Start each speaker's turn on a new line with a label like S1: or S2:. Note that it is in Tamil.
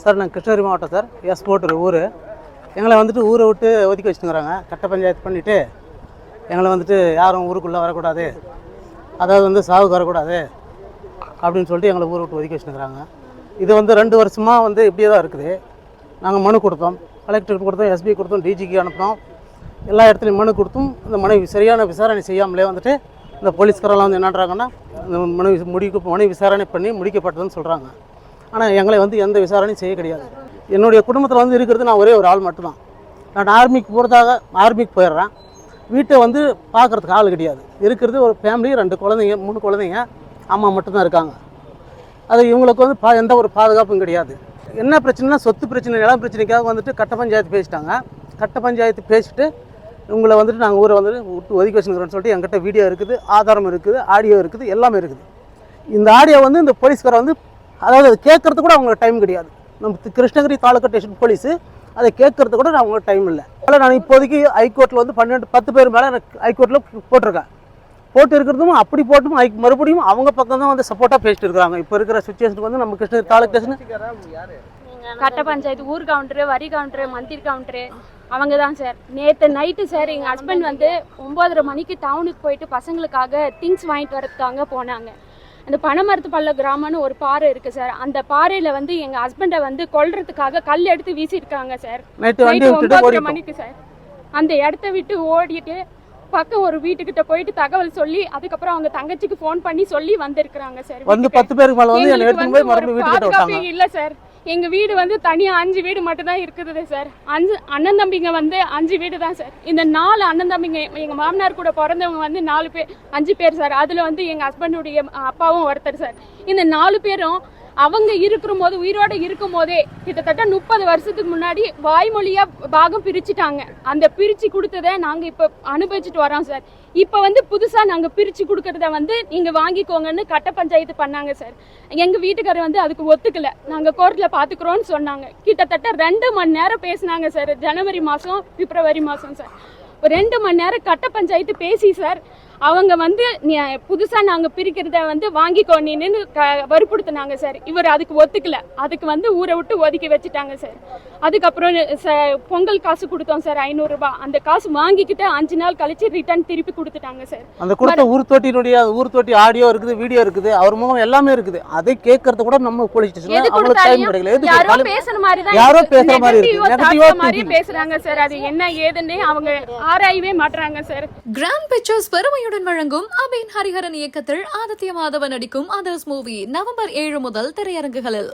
S1: சார் நாங்கள் கிருஷ்ணகிரி மாவட்டம் சார் போட்டு ஊர் எங்களை வந்துட்டு ஊரை விட்டு ஒதுக்கி வச்சுருங்கிறாங்க. கட்ட பஞ்சாயத்து பண்ணிவிட்டு எங்களை வந்துட்டு யாரும் ஊருக்குள்ளே வரக்கூடாது, அதாவது வந்து சாவுக்கு வரக்கூடாது அப்படின்னு சொல்லிட்டு எங்களை ஊரை விட்டு ஒதுக்கி வச்சுருங்கிறாங்க. இது வந்து 2 வருஷமாக வந்து இப்படியே தான் இருக்குது. நாங்கள் மனு கொடுத்தோம், கலெக்டருக்கு கொடுத்தோம், எஸ்பி கொடுத்தோம், டிஜிக்கு அனுப்பினோம், எல்லா இடத்துலையும் மனு கொடுத்தும் இந்த மனு சரியான விசாரணை செய்யாமலே வந்துட்டு இந்த போலீஸ்காரெல்லாம் வந்து என்னன்றாங்கன்னா இந்த மனு விசாரணை பண்ணி முடிக்கப்பட்டதுன்னு சொல்கிறாங்க. ஆனால் எங்களை வந்து எந்த விசாரணையும் செய்ய கிடையாது. என்னுடைய குடும்பத்தில் வந்து இருக்கிறது நான் ஒரே ஒரு ஆள் மட்டும்தான். நான் ஆர்மிக்கு போயிடுறேன். வீட்டை வந்து பார்க்குறதுக்கு ஆள் கிடையாது. இருக்கிறது ஒரு ஃபேமிலி, 2 குழந்தைங்க 3 குழந்தைங்க, அம்மா மட்டும்தான் இருக்காங்க. அது இவங்களுக்கு வந்து எந்த ஒரு பாதுகாப்பும் கிடையாது. என்ன பிரச்சனைனா சொத்து பிரச்சனை, நிலம் பிரச்சனைக்காக வந்துட்டு கட்ட பஞ்சாயத்து பேசிட்டாங்க. கட்ட பஞ்சாயத்து பேசிட்டு இவங்களை வந்துட்டு நாங்கள் ஊரை வந்துட்டு விட்டு ஒதுக்கி வச்சுக்கிறோன்னு சொல்லிட்டு என்கிட்ட வீடியோ இருக்குது, ஆதாரம் இருக்குது, ஆடியோ இருக்குது, எல்லாமே இருக்குது. இந்த ஆடியோ வந்து இந்த போலீஸ்காரை வந்து அதாவது அது கேட்கறதுக்கு கூட அவங்களுக்கு டைம் கிடையாது. நம்ம கிருஷ்ணகிரி தாலுக்கா ஸ்டேஷன் போலீஸு அதை கேட்கறது கூட அவங்களுக்கு டைம் இல்லை. அதனால் நான் இப்போதைக்கு ஹைகோர்ட்டில் வந்து 10 பேர் மேலே எனக்கு ஹைகோர்ட்டில் போட்டிருக்கேன். போட்டு இருக்கிறதும் அப்படி போட்டும் மறுபடியும் அவங்க பக்கம் தான் வந்து சப்போர்ட்டாக பேசிட்டு இருக்கிறாங்க. இப்போ இருக்கிற சுச்சுவேஷனுக்கு வந்து நம்ம கிருஷ்ணகிரி தாலுக்கா ஸ்டேஷன்
S2: கட்ட பஞ்சாயத்து ஊர் கவுண்டரு, வரி கவுண்டரு, மந்திரி கவுண்டரு அவங்க தான் சார். நேற்று நைட்டு சார் எங்கள் ஹஸ்பண்ட் வந்து 9:30 மணிக்கு டவுனுக்கு போயிட்டு பசங்களுக்காக திங்ஸ் வாங்கிட்டு வரதுக்காக போனாங்க. அந்த பனைமரத்து பள்ள கிராமம்னு ஒரு பாறை இருக்குது சார். அந்த பாறையில் வந்து எங்கள் ஹஸ்பண்டை வந்து கொல்றதுக்காக கல் எடுத்து வீசியிருக்காங்க சார். நைட்டு 9:30 மணிக்கு சார். அந்த இடத்த விட்டு ஓடிட்டு பக்கம் ஒரு வீட்டுக்கிட்ட போயிட்டு தகவல் சொல்லி அதுக்கப்புறம் அவங்க தங்கச்சிக்கு ஃபோன் பண்ணி சொல்லி வந்திருக்கிறாங்க சார்.
S1: வந்து 10 பேருக்கு மேல வந்து என்ன எடுத்து போய் மறுபடியும் வீட்டுக்கு விட்டாங்க.
S2: இல்ல சார், எங்க வீடு வந்து தனியா 5 வீடு மட்டும் தான் இருக்குது சார். 5 அண்ணன் தம்பிங்க வந்து 5 வீடு தான் சார். இந்த 4 அண்ணன் தம்பிங்க எங்க மாமனார் கூட பிறந்தவங்க வந்து 5 பேர் சார். அதுல வந்து எங்க ஹஸ்பண்டுடைய அப்பாவும் ஒருத்தர் சார். இந்த 4 பேரும் அவங்க இருக்கும் போது, உயிரோட இருக்கும் போதே கிட்டத்தட்ட 30 வருஷத்துக்கு முன்னாடி வாய்மொழியா பாகம் பிரிச்சுட்டாங்க. அந்த பிரிச்சு கொடுத்ததை நாங்க இப்ப அனுபவிச்சுட்டு வரோம் சார். இப்ப வந்து புதுசா நாங்க பிரிச்சு கொடுக்கறத வந்து நீங்க வாங்கிக்கோங்கன்னு கட்ட பஞ்சாயத்து பண்ணாங்க சார். எங்க வீட்டுக்காரர் வந்து அதுக்கு ஒத்துக்கல. நாங்க கோர்ட்ல பாத்துக்கிறோம்னு சொன்னாங்க. கிட்டத்தட்ட 2 மணி நேரம் பேசினாங்க சார். ஜனவரி மாசம் பிப்ரவரி மாசம் சார். 2 மணி நேரம் கட்ட பஞ்சாயத்து பேசி சார் அவங்க வந்து புதுசா நாங்க பிரிக்கிறத வந்து வாங்கிக்கோ நீன்னு வற்புறுத்தினாங்க சார். இவர் அதுக்கு ஒத்துக்கல. அதுக்கு வந்து ஊரை விட்டு ஒதுக்கி வச்சுட்டாங்க சார். அதுக்கப்புறம் பொங்கல் காசு கொடுத்தோம் சார் 500 ரூபாய். அந்த காசு வாங்கிக்கிட்டு 5 நாள் கழிச்சு ரிட்டர்ன் திருப்பி கொடுத்துட்டாங்க சார். அந்த கொடுத்த ஊர் தொட்டி ஆடியோ இருக்குது, வீடியோ இருக்குது, அவர் மூலம் எல்லாமே இருக்குது. அதை கேட்கறது கூட நம்ம போலீஸ் ஸ்டேஷன்ல அவங்களுக்கு டைம் கிடைக்கல. யாரோ பேசுற மாதிரி தான், யாரோ பேசுற மாதிரி இருக்கு, நெகட்டிவா மாதிரி பேசுறாங்க சார். அது என்ன ஏதுன்னு அவங்க ஆராயவே மாட்டறாங்க சார்.
S3: கிராண்ட் பிக்சர்ஸ் பெருமையுடன் வழங்கும் அபின் ஹரிஹரன் இயக்கத்தில் ஆதித்ய மாதவன் நடிக்கும் அதர்ஸ் மூவி நவம்பர் 7 முதல் திரையரங்குகளில்.